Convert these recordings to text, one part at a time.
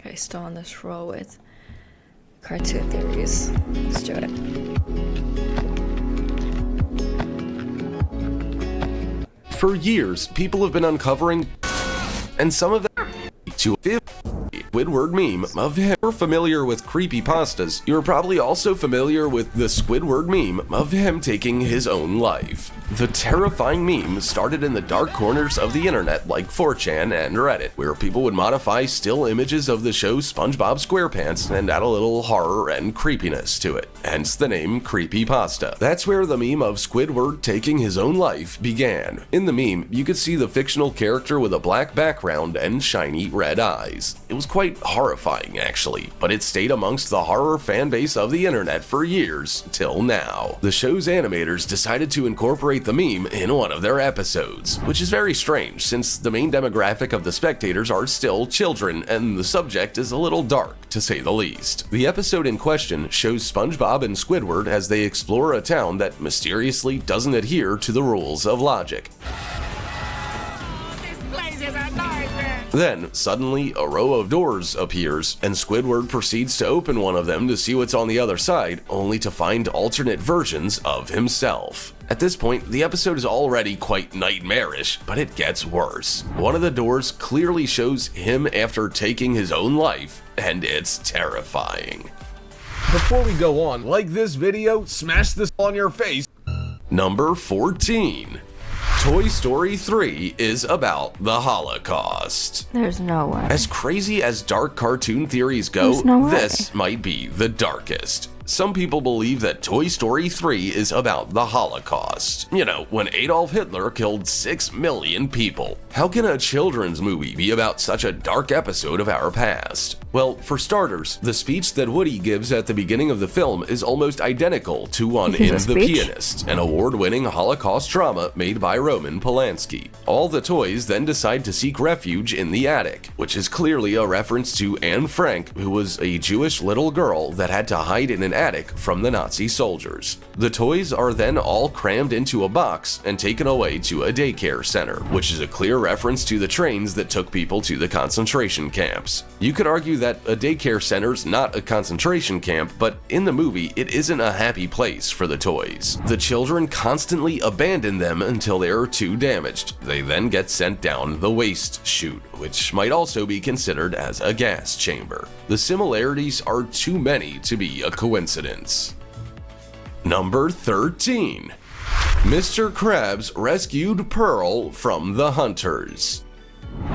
Okay, still on this roll with cartoon theories. Let's do it. For years, people have been uncovering, and some of them to Squidward meme of him. If you're familiar with creepypastas, you're probably also familiar with the Squidward meme of him taking his own life. The terrifying meme started in the dark corners of the internet like 4chan and Reddit, where people would modify still images of the show SpongeBob SquarePants and add a little horror and creepiness to it, hence the name creepypasta. That's where the meme of Squidward taking his own life began. In the meme, you could see the fictional character with a black background and shiny red eyes. It was quite horrifying actually, but it stayed amongst the horror fanbase of the internet for years, till now. The show's animators decided to incorporate the meme in one of their episodes, which is very strange since the main demographic of the spectators are still children and the subject is a little dark, to say the least. The episode in question shows SpongeBob and Squidward as they explore a town that mysteriously doesn't adhere to the rules of logic. Then, suddenly, a row of doors appears, and Squidward proceeds to open one of them to see what's on the other side, only to find alternate versions of himself. At this point, the episode is already quite nightmarish, but it gets worse. One of the doors clearly shows him after taking his own life, and it's terrifying. Before we go on, like this video, smash this on your face. Number 14. Toy Story 3 is about the Holocaust. There's no way. As crazy as dark cartoon theories go, There's no way. this might be the darkest. Some people believe that Toy Story 3 is about the Holocaust. You know, when Adolf Hitler killed 6 million people. How can a children's movie be about such a dark episode of our past? Well, for starters, the speech that Woody gives at the beginning of the film is almost identical to one in The Pianist, an award-winning Holocaust drama made by Roman Polanski. All the toys then decide to seek refuge in the attic, which is clearly a reference to Anne Frank, who was a Jewish little girl that had to hide in an attic from the Nazi soldiers. The toys are then all crammed into a box and taken away to a daycare center, which is a clear reference to the trains that took people to the concentration camps. You could argue that a daycare center's not a concentration camp, but in the movie, it isn't a happy place for the toys. The children constantly abandon them until they are too damaged. They then get sent down the waste chute, which might also be considered as a gas chamber. The similarities are too many to be a coincidence. Number 13. Mr. Krabs rescued Pearl from the hunters.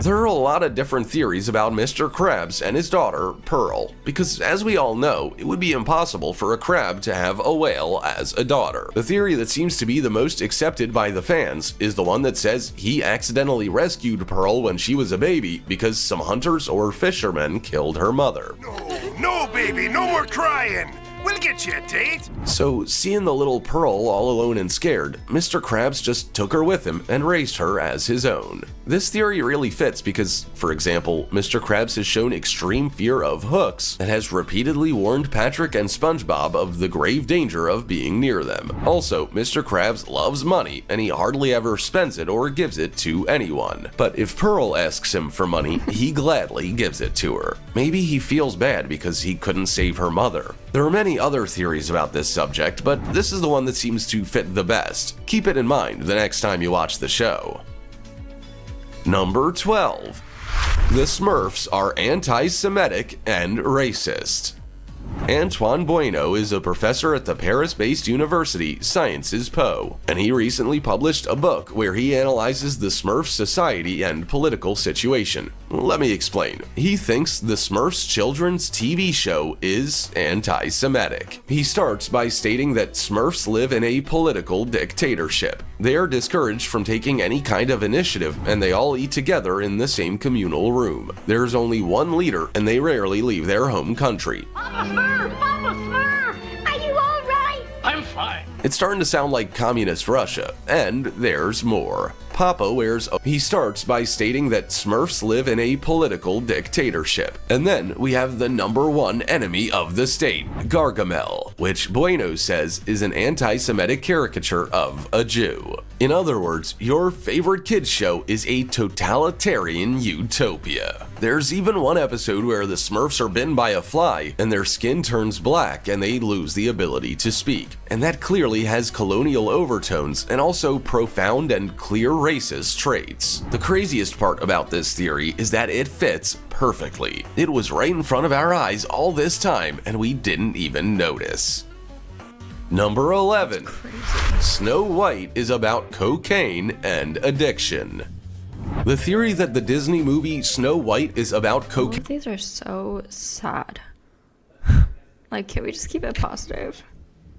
There are a lot of different theories about Mr. Krabs and his daughter, Pearl, because as we all know, it would be impossible for a crab to have a whale as a daughter. The theory that seems to be the most accepted by the fans is the one that says he accidentally rescued Pearl when she was a baby because some hunters or fishermen killed her mother. No, baby, no more crying. We'll get you a date. So, seeing the little Pearl all alone and scared, Mr. Krabs just took her with him and raised her as his own. This theory really fits because, for example, Mr. Krabs has shown extreme fear of hooks and has repeatedly warned Patrick and SpongeBob of the grave danger of being near them. Also, Mr. Krabs loves money and he hardly ever spends it or gives it to anyone. But if Pearl asks him for money, he gladly gives it to her. Maybe he feels bad because he couldn't save her mother. There are many other theories about this subject, but this is the one that seems to fit the best. Keep it in mind the next time you watch the show. Number 12. The Smurfs are anti-Semitic and racist. Antoine Bueno is a professor at the Paris-based university Sciences Po, and he recently published a book where he analyzes the Smurf society and political situation. Let me explain. He thinks the Smurfs children's TV show is anti-Semitic. He starts by stating that Smurfs live in a political dictatorship. They are discouraged from taking any kind of initiative, and they all eat together in the same communal room. There's only one leader, and they rarely leave their home country. Papa Smurf! Are you all right? I'm fine. It's starting to sound like communist Russia, and there's more. Papa wears a... He starts by stating that Smurfs live in a political dictatorship. And then we have the #1 enemy of the state, Gargamel, which Bueno says is an anti-Semitic caricature of a Jew. In other words, your favorite kids show is a totalitarian utopia. There's even one episode where the Smurfs are bitten by a fly and their skin turns black and they lose the ability to speak. And that clearly has colonial overtones and also profound and clear racist traits. The craziest part about this theory is that it fits perfectly. It was right in front of our eyes all this time and we didn't even notice. Number 11. Snow White is about cocaine and addiction. The theory that the Disney movie Snow White is about All cocaine. of these are so sad. Like, can we just keep it positive?